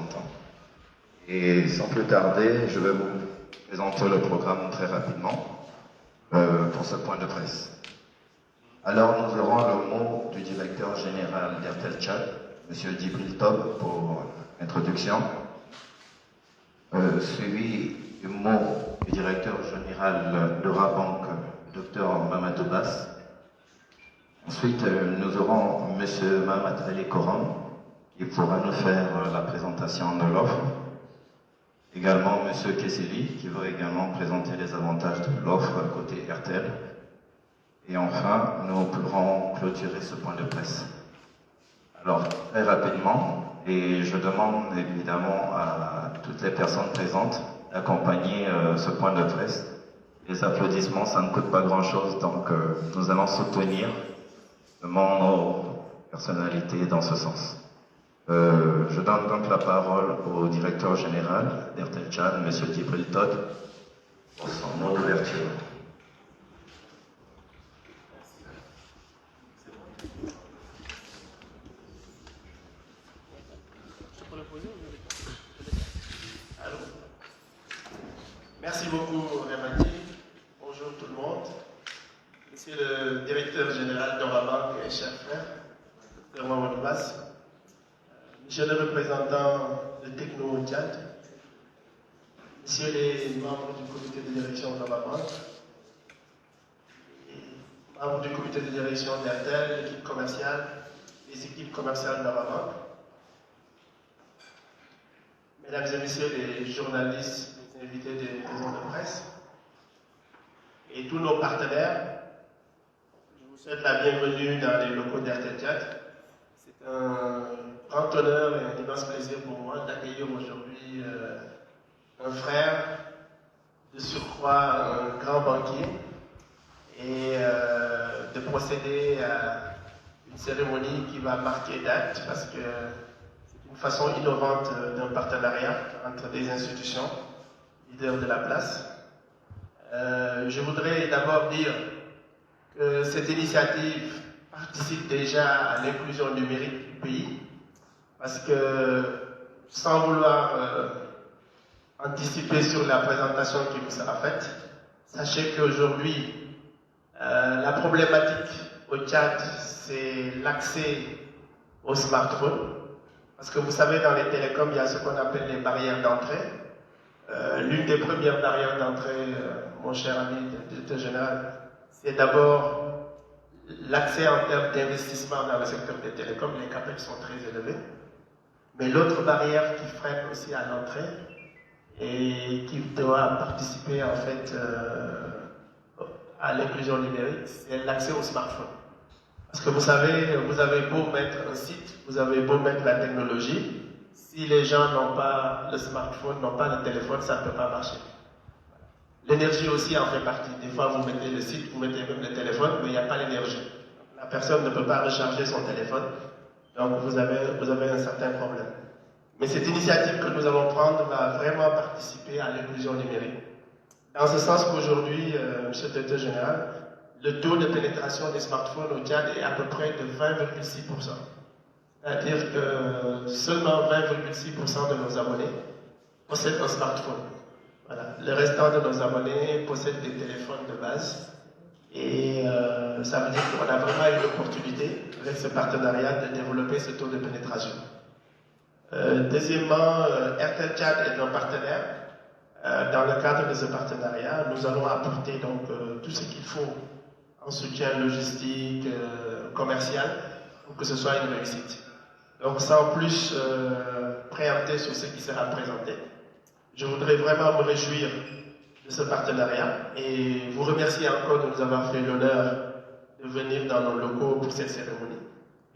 représentants. Et sans plus tarder, je vais vous présenter le programme très rapidement pour ce point de presse. Alors nous aurons le mot du directeur général d'Airtel Tchad, M. Djibril Tob, pour introduction, suivi du mot du directeur général de Rabank, Dr Mamadou Bass. Ensuite, nous aurons M. Mamad Ali Koran, qui pourra nous faire la présentation de l'offre. Également M. Kesseli, qui va également présenter les avantages de l'offre côté Airtel. Et enfin, nous pourrons clôturer ce point de presse. Alors, très rapidement, et je demande évidemment à toutes les personnes présentes d'accompagner ce point de presse. Les applaudissements, ça ne coûte pas grand-chose, donc nous allons soutenir nos personnalités dans ce sens. Je donne donc la parole au directeur général d'Airtel Tchad, M. Djibril Tob, pour son mot d'ouverture. Merci beaucoup, Remati. Bonjour tout le monde. Monsieur le directeur général d'Orabank et cher frère, Dr Mamadou Bass, monsieur le représentant de Techno Tchad, messieurs les membres du comité de direction d'Orabank, membres du comité de direction d'Airtel, l'équipe commerciale, les équipes commerciales d'Orabank, mesdames et messieurs les journalistes, les invités des maisons de presse, et tous nos partenaires, je vous souhaite la bienvenue dans les locaux d'Airtel Tchad. C'est un grand honneur et un immense plaisir pour moi d'accueillir aujourd'hui un frère, de surcroît un grand banquier, et de procéder à une cérémonie qui va marquer date parce que c'est une façon innovante d'un partenariat entre des institutions, leaders de la place. Je voudrais d'abord dire que cette initiative participe déjà à l'inclusion numérique du pays, parce que sans vouloir anticiper sur la présentation qui vous sera faite, sachez qu'aujourd'hui, la problématique au Tchad, c'est l'accès au smartphone, parce que vous savez, dans les télécoms, il y a ce qu'on appelle les barrières d'entrée. L'une des premières barrières d'entrée, mon cher ami directeur général, c'est d'abord l'accès en termes d'investissement dans le secteur des télécoms. Les capex sont très élevés. Mais l'autre barrière qui freine aussi à l'entrée et qui doit participer en fait à l'inclusion numérique, c'est l'accès au smartphone. Parce que vous savez, vous avez beau mettre un site, vous avez beau mettre la technologie, si les gens n'ont pas le smartphone, n'ont pas le téléphone, ça ne peut pas marcher. L'énergie aussi en fait partie. Des fois, vous mettez le site, vous mettez même le téléphone, mais il n'y a pas l'énergie. La personne ne peut pas recharger son téléphone, donc vous avez un certain problème. Mais cette initiative que nous allons prendre va vraiment participer à l'inclusion numérique. Dans ce sens qu'aujourd'hui, Monsieur le Directeur Général, le taux de pénétration des smartphones au Tchad est à peu près de 20,6%. C'est-à-dire que seulement 20,6% de nos abonnés possèdent un smartphone. Voilà. Le restant de nos abonnés possèdent des téléphones de base. Et ça veut dire qu'on a vraiment une opportunité avec ce partenariat de développer ce taux de pénétration. Deuxièmement, Airtel Tchad est un partenaire. Dans le cadre de ce partenariat, nous allons apporter donc tout ce qu'il faut en soutien logistique, commercial, pour que ce soit une réussite. Donc sans plus préempter sur ce qui sera présenté, je voudrais vraiment me réjouir de ce partenariat et vous remercier encore de nous avoir fait l'honneur de venir dans nos locaux pour cette cérémonie.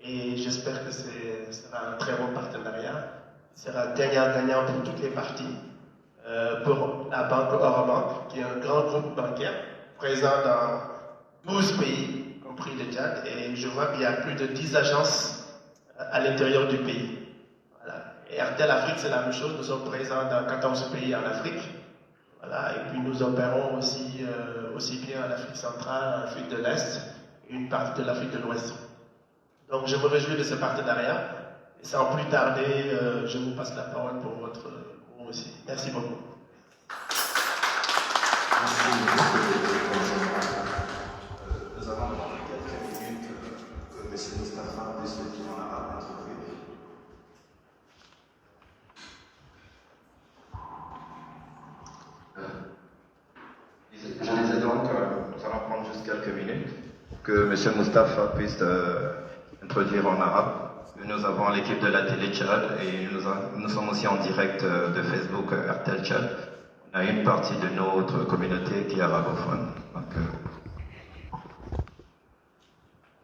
Et j'espère que ce sera un très bon partenariat, ce sera gagnant-gagnant pour toutes les parties. Pour la banque Orabank, qui est un grand groupe bancaire présent dans 12 pays, compris le Tchad, et je vois qu'il y a plus de 10 agences à l'intérieur du pays. Voilà. Et Airtel Afrique, c'est la même chose, nous sommes présents dans 14 pays en Afrique. Voilà. Et puis nous opérons aussi bien en Afrique centrale, en Afrique de l'Est, et une partie de l'Afrique de l'Ouest. Donc je me réjouis de ce partenariat. Et sans plus tarder, je vous passe la parole pour votre cours aussi. Merci beaucoup. Merci, nous allons demander quelques minutes que M. Moustapha puisse le dire en arabe introduit. Je disais donc, nous allons prendre juste quelques minutes pour que M. Moustapha puisse introduire en arabe. Nous avons l'équipe de la télé Tchad et nous sommes aussi en direct de Facebook RTL Tchad. On a une partie de notre communauté qui est arabophone. Donc,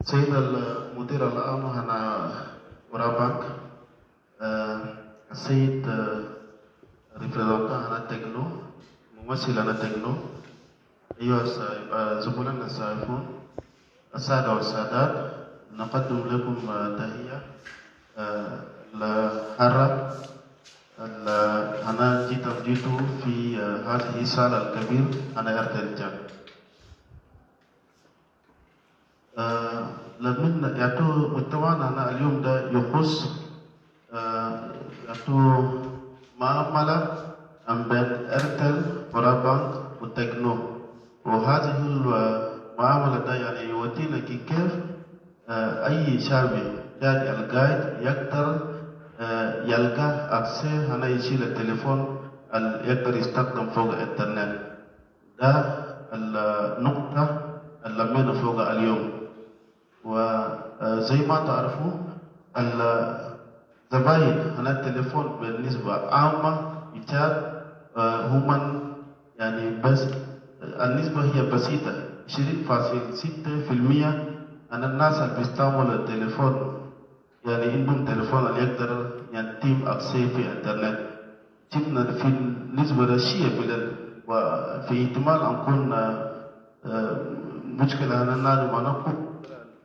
سيد المدير العام هنا ورابك السيد ريبريزنتان هنا تكنو ممثل هنا تكنو أيها زملائنا السائفون السادة والسادات نقدم لكم تحية لحرة أنا جيت في هذه الصالة الكبير أنا أرتل جان لمن يعطو مجتمعنا اليوم ده يخص يعطو معاملة بين أرتل ورابانك وتكنو وهذه المعاملة ده يعني يودينا كيف أي شعبي جاي القايد يقدر يلقى أكسي هنا يشيل التليفون يقدر يستخدم فوق الإنترنت ده النقطة اللي لمينا فوق اليوم وزي ما تعرفوا الزباين هنا التليفون بالنسبة عامة يتاب هم يعني بس النسبة هي بسيطة 20.6% أن الناس اللي بيستعملوا التليفون يعني عندهم تليفون اللي يقدر يتم أكسي في الإنترنت جبنا في النسبة رشية وفي احتمال أن نكون مشكلة أن الناس ما نقول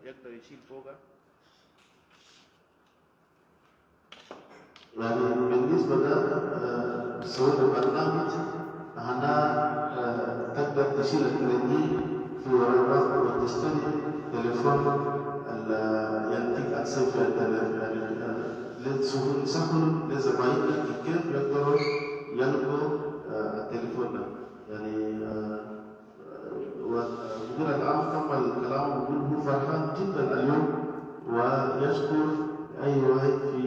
يقدر يشيل فوقها يعني بالنسبة ل سوى البرنامج هنا تقدر تشيل التليفون في ورقة وتشتري تليفون ينتج أكسي في الإنترنت سهل لزبائننا كيف يقدروا يلقوا التليفون يعني ومدير العام كمل كلامه ويقول هو فرحان جدا اليوم ويشكر أي واحد في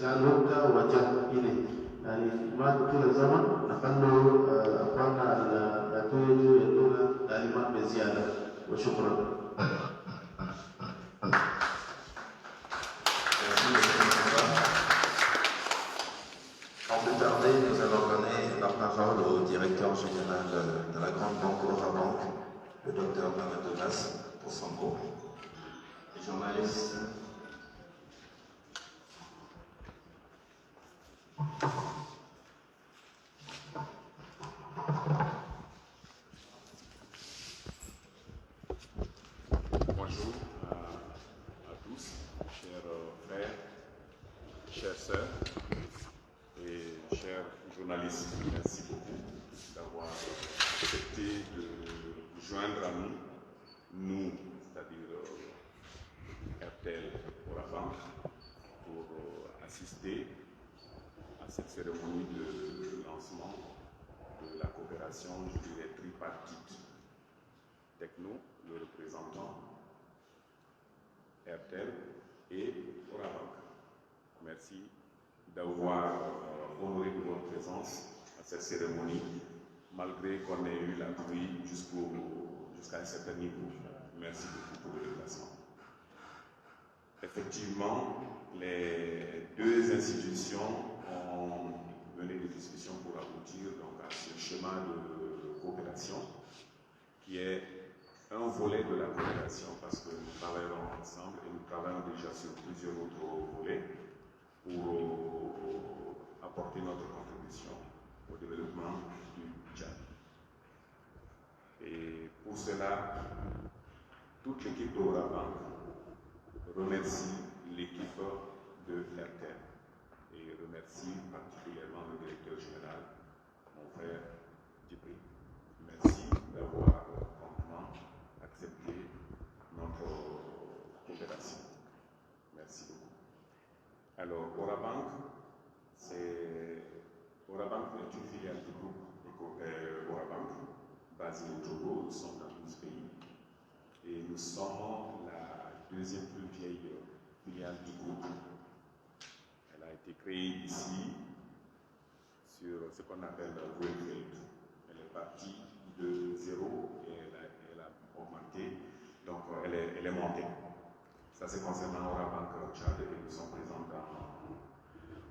جعل وقته وجه إليه يعني ما طول الزمن نخلوا أخواننا يعطونا تعليمات بزيادة وشكرا. Nous allons donner la parole au directeur général de la Grande Banque Orabank, le docteur Mamadou Bass, pour son cours. Les journalistes. Bonjour à tous, chers frères, chères sœurs et chers journalistes. Merci beaucoup d'avoir accepté de vous joindre à nous, c'est-à-dire RTL Orabank, pour assister à cette cérémonie de lancement de la coopération, je dirais, tripartite. Techno, le représentant, RTL et Orabank. Merci d'avoir honoré de votre présence à cette cérémonie, malgré qu'on ait eu la pluie jusqu'à un certain niveau. Merci beaucoup pour le déplacement. Effectivement, les deux institutions ont mené des discussions pour aboutir donc, à ce schéma de coopération qui est un volet de la coopération parce que nous travaillons ensemble et nous travaillons déjà sur plusieurs autres volets pour apporter notre contribution au développement du Tchad. Et pour cela, toute l'équipe d'Orabank remercie l'équipe de RTL et remercie particulièrement le directeur général, mon frère Djibril. Merci d'avoir promptement accepté notre coopération. Merci beaucoup. Alors, Orabank est une filiale du groupe Orabank, basée au Togo. Nous sommes dans 12 pays. Et nous sommes la deuxième plus vieille filiale du groupe. Elle a été créée ici, sur ce qu'on appelle le Greenfield. Elle est partie de zéro et elle a augmenté, donc elle est montée. Ça, c'est concernant Orabank Tchad et nous sommes présents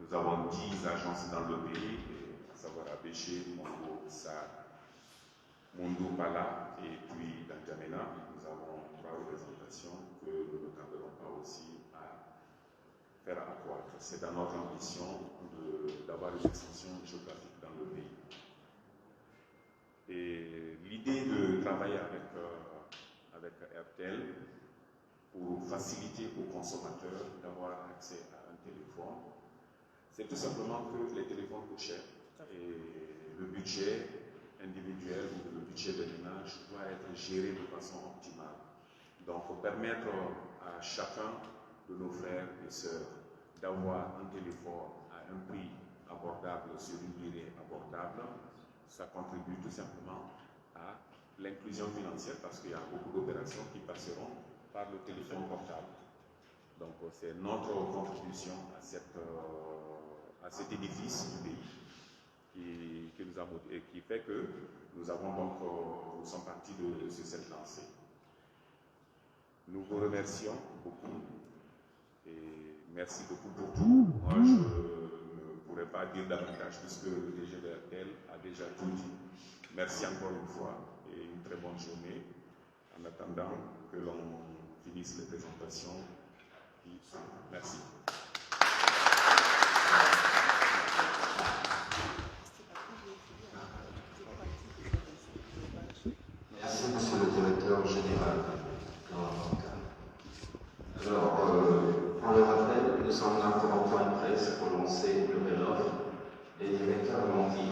nous avons 10 agences dans le pays, à savoir à Béché, Mondo, Sarr, Mondo, Pala et puis dans Djamena. Nous avons 3 représentations que nous ne tarderons pas aussi à faire accroître. C'est dans notre ambition d'avoir une extension géographique dans le pays. Et l'idée de travailler avec Airtel pour faciliter aux consommateurs d'avoir accès à un téléphone, c'est tout simplement que les téléphones coûtent cher et le budget individuel ou le budget de ménage doit être géré de façon optimale. Donc, permettre à chacun de nos frères et sœurs d'avoir un téléphone à un prix abordable sur une durée abordable, ça contribue tout simplement à l'inclusion financière parce qu'il y a beaucoup d'opérations qui passeront par le téléphone portable. Donc c'est notre contribution à cet édifice du pays qui nous a motivé et qui fait que nous sommes partis sur cette lancée. Nous vous remercions beaucoup et merci beaucoup pour tout. Moi, je ne pourrais pas dire davantage puisque le DG de RTL a déjà tout dit. Merci encore une fois et une très bonne journée en attendant que l'on finisse les présentations. Merci. Merci, monsieur le directeur général. Alors, pour le rappel, nous sommes là pour un point de presse pour lancer une nouvelle offre. Les directeurs l'ont dit.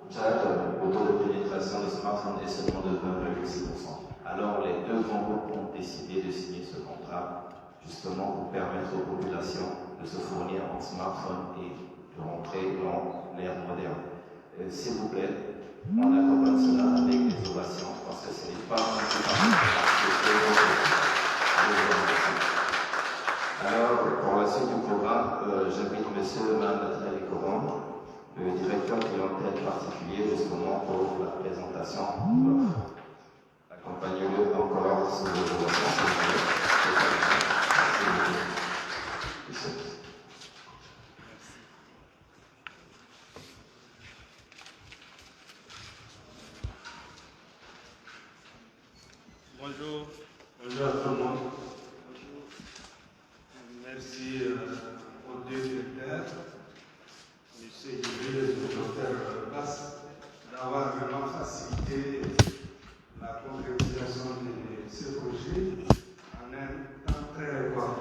Au Tchad, le taux de pénétration des smartphones est seulement de 20,6%. Alors, les deux grands groupes ont décidé de signer ce contrat justement pour permettre aux populations de se fournir en smartphone et de rentrer dans l'ère moderne. S'il vous plaît, on accompagne cela avec des ovations parce que ce n'est pas Alors, pour la suite du programme, j'invite M. Mahamat Koran, le directeur clientèle particulier, justement pour la présentation de l'offre. Accompagnez-le encore sur les ovations. Bonjour. Bonjour à tout le monde. Merci aux deux directeurs, M. Gibril et le Dr Bass, d'avoir vraiment facilité la concrétisation de ce projet en un temps très record.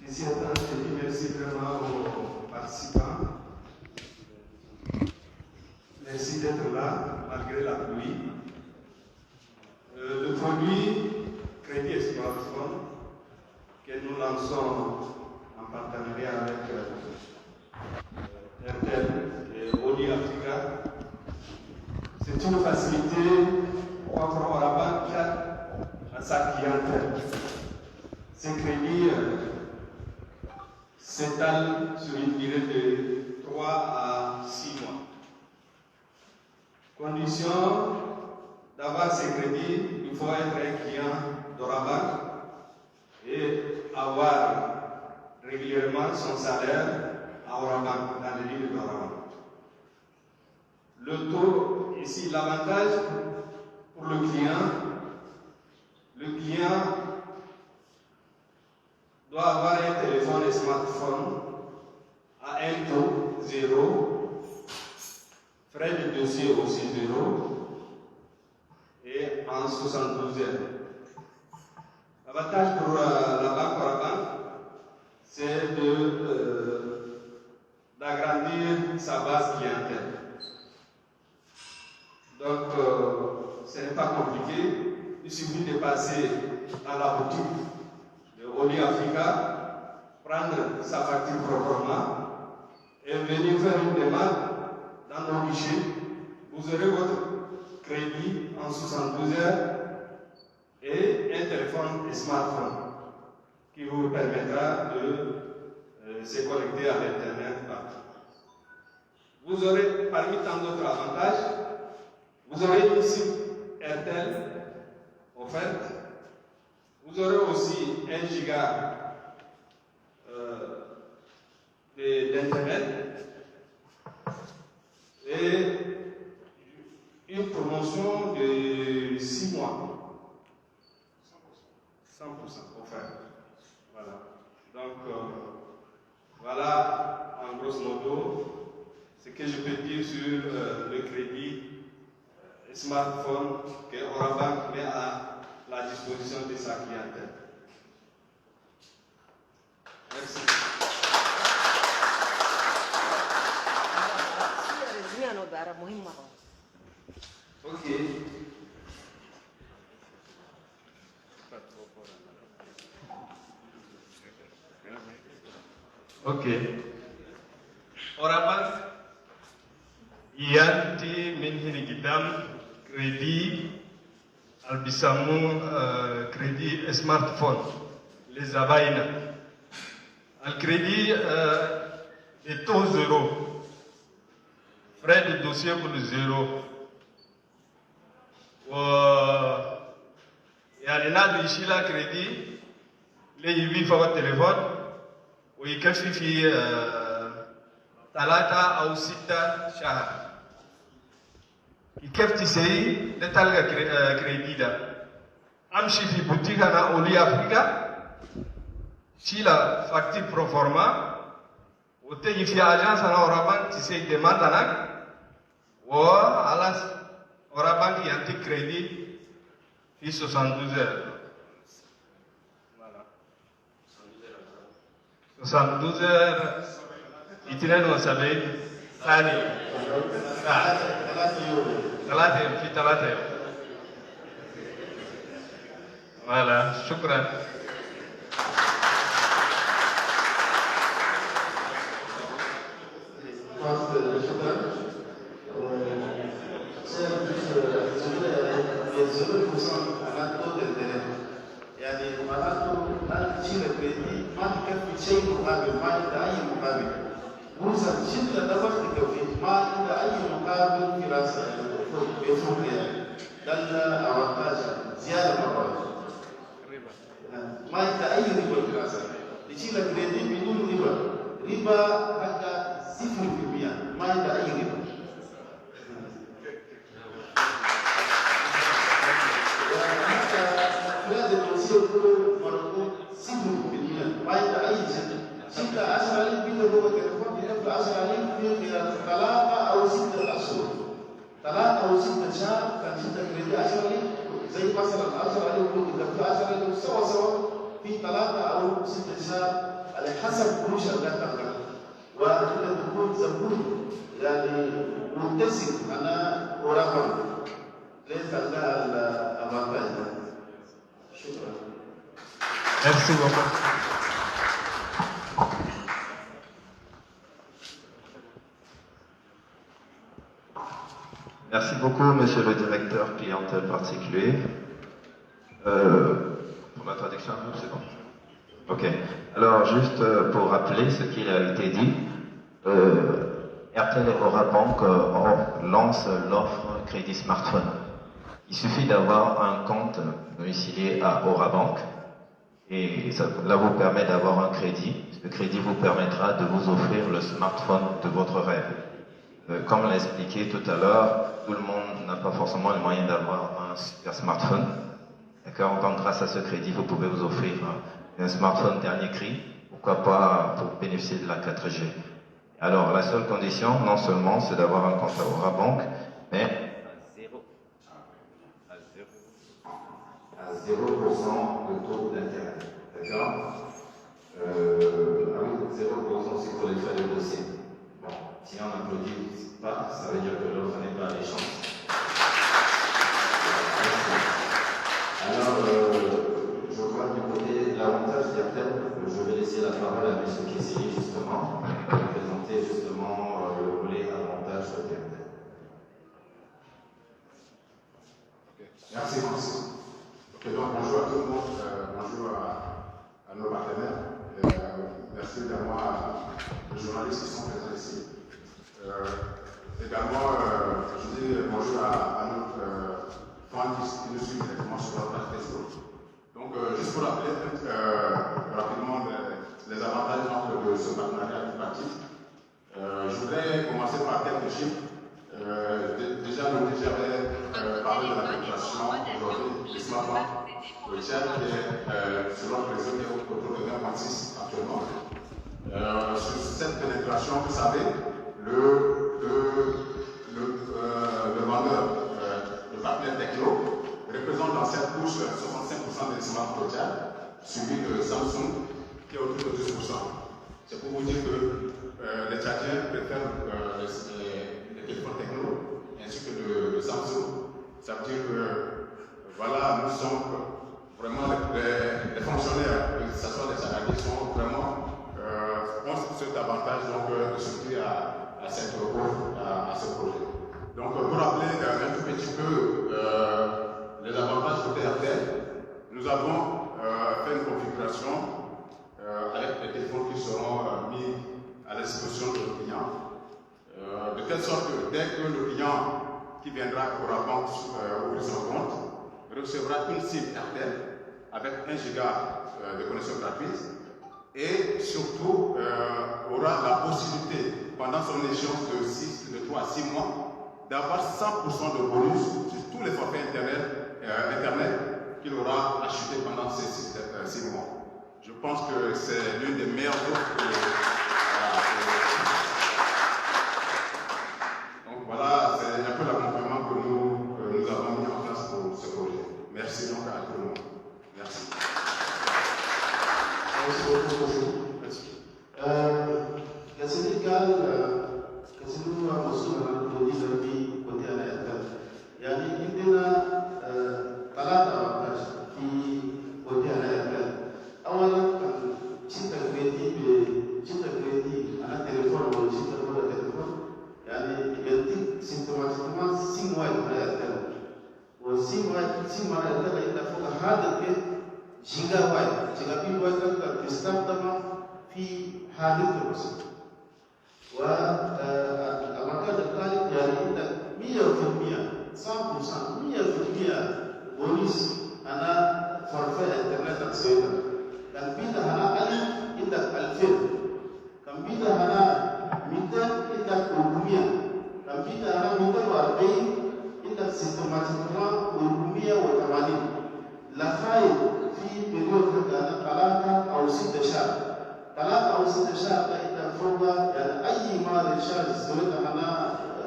Ici, je dis merci vraiment aux participants. Merci d'être là, malgré la pluie. Le produit Crédit Smartphone que nous lançons en partenariat avec RTL et Audi Africa, c'est une facilité offre Orabank à sa clientèle. Ces crédits s'étalent sur une durée de 3 à 6 mois. Condition d'avoir ces crédits, il faut être un client d'Orabank et avoir régulièrement son salaire à Orabank, dans les lignes d'Orabank. Le taux, ici, l'avantage pour le client doit avoir un téléphone et smartphone à un taux 0, frais de dossier aussi 0, et en 72 heures. L'avantage pour la banque Orabank, c'est d'agrandir sa base clientèle. Donc, ce n'est pas compliqué. Il suffit de passer à la boutique de Audi Africa, prendre sa facture proprement et venir faire une demande dans nos guichets, vous aurez votre crédit en 72 heures et un téléphone et smartphone qui vous permettra de se connecter à l'Internet partout. Vous aurez, parmi tant d'autres avantages, vous aurez une SIM RTL offerte. Vous aurez aussi 1 giga d'Internet et une promotion de 6 mois. 100% offert. Voilà. Donc, voilà, en grosso modo, ce que je peux dire sur le crédit smartphone que Orabank met à la disposition de sa clientèle. Merci. Ok. Ok. Orabank yanti min hini gidam crédit albisamu crédit smartphone les abaina al crédit est taux zéro, frais de dossier pour le zéro. يعني نادي يشيل كريدي اللي يبي فوق التليفون ويكفي في 3 أو 6 شهر. كيف تسوي لتلقى كريدي ده؟ أمشي في بوتيك أنا أولي أفريقيا شيلا فاكتور بروفورما وتجي في أجانس أنا أورابانك تسوي ديماند أناك وعلى أورابانك ينتي كريدي في 72 heures. Voilà. 72 heures. اثنين وسبعين ثانية. ثلاثة يوم في 3 يوم. Voilà. شكرا. يعني معناته الان تشيل الكريدي ما تكفي شيء مقابل، ما عندها اي مقابل. بورصه شده ده تكفي ما عندها اي مقابل في راس افريقيا. ده الاوانتاج زياده مره. ما عندها اي ربا في راسها. تشيل الكريدي بدون ربا. ربا حتى 0%، ما عندها اي ربا. ما أي شيء. شدة 10,000 بيقدر هو تليفون يدفع 10,000 في 3 أو 6 أشهر. 3 أو 6 شهر كان شدة كريدي 10,000 زي مثلا 10,000 يدفع 10,000 سوا في 3 أو 6 شهر على حسب قروش الدفع. وكده تكون زبون يعني متسم. أنا أراقب ليس لها الأمانة. شكرا. Merci beaucoup. Merci beaucoup, monsieur le directeur clientèle particulier. Pour la traduction, c'est bon. Ok. Alors, juste pour rappeler ce qui a été dit, RTL et Orabank lancent l'offre crédit smartphone. Il suffit d'avoir un compte domicilié à Orabank et cela vous permet d'avoir un crédit. Ce crédit vous permettra de vous offrir le smartphone de votre rêve. Comme l'a expliqué tout à l'heure, tout le monde n'a pas forcément le moyen d'avoir un super smartphone. D'accord? Donc grâce à ce crédit, vous pouvez vous offrir un smartphone dernier cri. Pourquoi pas pour bénéficier de la 4G. Alors la seule condition, non seulement c'est d'avoir un compte à Orabank, mais à 0% de taux d'intérêt. D'accord? Ah oui, 0% c'est pour les frais de dossier. Bon, si on n'applaudit pas, ça veut dire que l'offre n'est pas alléchante. Alors, je crois que du côté de l'avantage d'RTL, je vais laisser laisser la parole à M. Kessili, justement, pour présenter justement le volet avantage de TNT. Merci, Francis. Donc, bonjour à tout le monde, bonjour à nos partenaires. Merci également aux journalistes qui sont présents ici. Également, je dis bonjour à notre fans qui nous suivent directement sur la page Facebook. Donc, juste pour rappeler rapidement les avantages de ce partenariat éducatif, je voudrais commencer par quelques chiffres. Déjà, nous j'avais parlé de la pénétration aujourd'hui du smartphone au Tchad, qui est selon le réseau qui est autour de 1,6 actuellement. Sur cette pénétration, vous savez, le vendeur, le partenaire Techno, représente dans cette couche 65% des smartphones au Tchad, suivi de Samsung, qui est autour de 12%. C'est pour vous dire que les Tchadiens préfèrent les téléphones Techno ainsi que le Samsung. Ça veut dire que voilà, nous sommes vraiment les fonctionnaires, que ce soit les salariés, sont vraiment ont cet avantage donc, de souscrire à cette offre, à ce projet. Donc pour rappeler un tout petit peu les avantages côté RTL, nous avons fait une configuration avec les téléphones qui seront mis à la disposition de nos clients, de telle sorte que dès que le client qui viendra au Rabank ouvrir son compte recevra une SIM RTL avec 1 giga de connexion gratuite et surtout aura la possibilité pendant son échéance de 3 à 6 mois d'avoir 100% de bonus sur tous les forfaits Internet qu'il aura acheté pendant ces 6 mois. Je pense que c'est l'une des meilleures offres donc voilà, c'est un peu l'accompagnement que nous avons mis en place pour ce projet. Merci donc à tout le monde. Merci. Merci beaucoup. Keseluruhan maksud produksi dari kota Airtel. Yang ini talat awakas di kota Airtel. Awalan kan cinta kredi anak telefon atau cinta pada telefon. Yani ganti simptomat semua Airtel. Semua Airtel itu fokus hadir ke gigabyte. Gigabyte itu kan sistem tama fi hadir terus. Apakah terkait dari 100% bonus anak forfait internet aksesan dan bila anak alif indak alfil kan bila anak minta indak urumia kan bila anak minta warbai indak sistematiknya urumia wa tamalin la khair fi period kana talaka au 6 shahr talaka au 6 shahr ita fawqa yani ay ma rishal sawta ana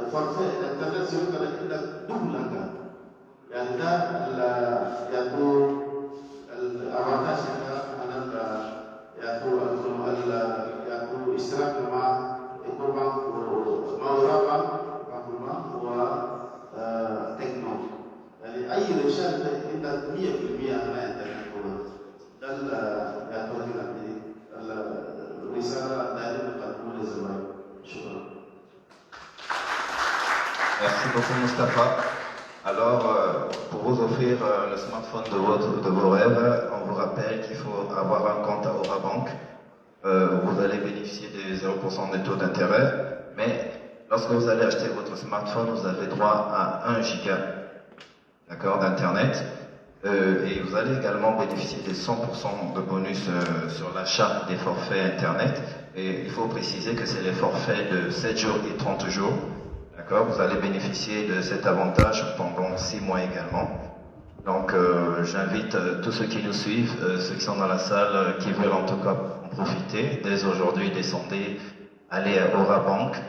forfait internet sawta inda dublaga yani da yaitu avantage ana yaitu yaitu istirahat ma ekobank mawraba bahuma wa tekno yani ay rishal inda 100% ana internet dan yaitu lagi الرسالة دائما تقدمها للزملاء. شكرا. Merci beaucoup Mustapha. Alors, pour vous offrir le smartphone de vos rêves, on vous rappelle qu'il faut avoir un compte à Orabank. Vous allez bénéficier des 0% des taux d'intérêt, mais lorsque vous allez acheter votre smartphone, vous avez droit à 1 giga d'internet. Et vous allez également bénéficier des 100% de bonus sur l'achat des forfaits Internet. Et il faut préciser que c'est les forfaits de 7 jours et 30 jours. D'accord? Vous allez bénéficier de cet avantage pendant 6 mois également. Donc j'invite tous ceux qui nous suivent, ceux qui sont dans la salle, qui veulent en tout cas en profiter. Dès aujourd'hui, descendez, allez à Orabank,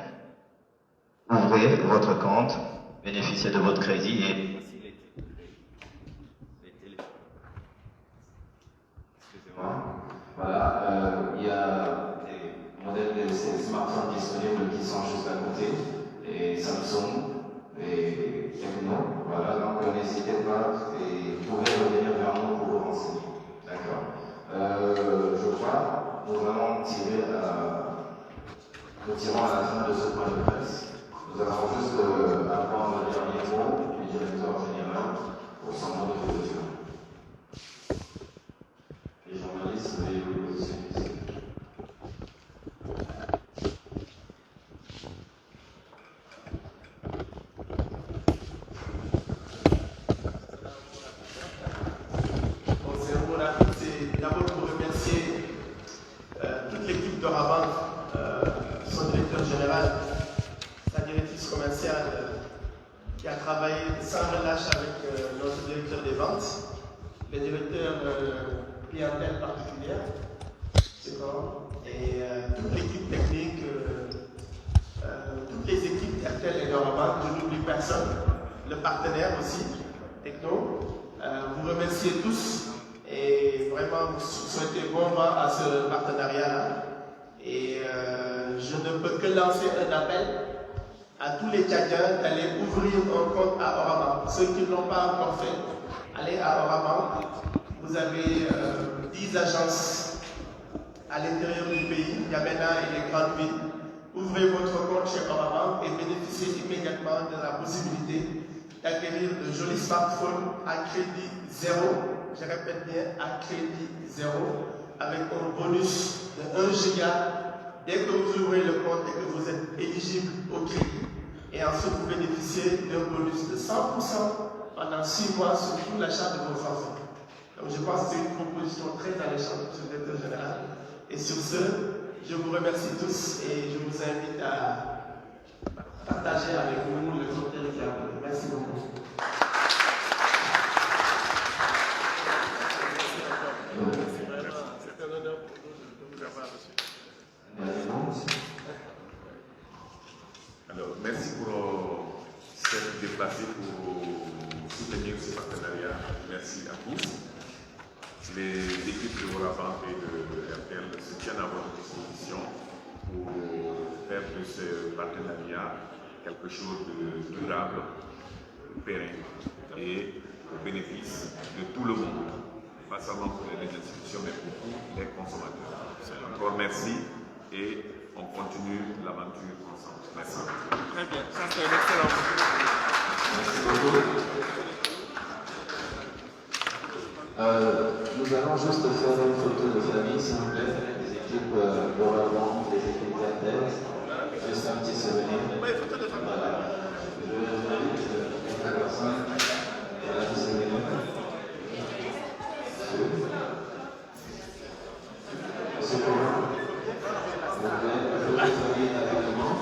ouvrez votre compte, bénéficiez de votre crédit et voilà, il y a des modèles de smartphones disponibles qui sont juste à côté, et Samsung, et Techno, voilà, donc n'hésitez pas et vous pouvez revenir vers nous pour vous renseigner. D'accord. Je crois, nous nous tirons à la fin de ce point de presse. Nous allons juste avoir le dernier mot du directeur général pour son mot de clôture. Les journalistes, veuillez vous positionner ici. C'est d'abord pour remercier toute l'équipe de Rabank, son directeur général, sa directrice commerciale qui a travaillé sans relâche avec notre directeur des ventes, le directeur clientèle particulière, et toute l'équipe technique, toutes les équipes RTL et de Rabank, je n'oublie personne, le partenaire aussi, Techno. Vous remerciez tous et vraiment vous souhaitez bon vent à ce partenariat-là. Et je ne peux que lancer un appel à tous les Tchadiens d'aller ouvrir un compte à Orabank. Ceux qui ne l'ont pas encore fait, allez à Orabank. Vous avez 10 agences à l'intérieur du pays, Yamena et les grandes villes. Ouvrez votre compte chez Orabank et bénéficiez immédiatement de la possibilité d'acquérir de jolis smartphones à crédit zéro. Je répète bien, à crédit zéro, avec un bonus de 1 giga dès que vous ouvrez le compte et que vous êtes éligible au crédit. Et ensuite, vous bénéficiez d'un bonus de 100% pendant 6 mois sur tout l'achat de vos enfants. Donc, je pense que c'est une proposition très alléchante, M. le directeur général. Et sur ce, je vous remercie tous et je vous invite à partager avec nous le contenu qui a pris. Merci beaucoup. C'est un honneur pour nous de vous avoir reçu. Alors, merci pour s'être déplacé pour soutenir ce partenariat. Merci à tous. Les équipes de Orabank et de RTL se tiennent à votre disposition pour faire de ce partenariat quelque chose de durable, pérenne et au bénéfice de tout le monde, pas seulement pour les institutions, mais pour tous les consommateurs. Encore merci et on continue l'aventure ensemble. Merci. Très bien, ça c'est un excellent mot. Merci beaucoup. Nous allons juste faire une photo de famille, s'il vous plaît, les équipes d'Orabank, les équipes d'RTL. Juste un petit souvenir. Oui, photo de famille. Je vous invite quelques personnes. Voilà, un souvenir. Monsieur Courant, s'il vous plaît, photo de famille naturellement.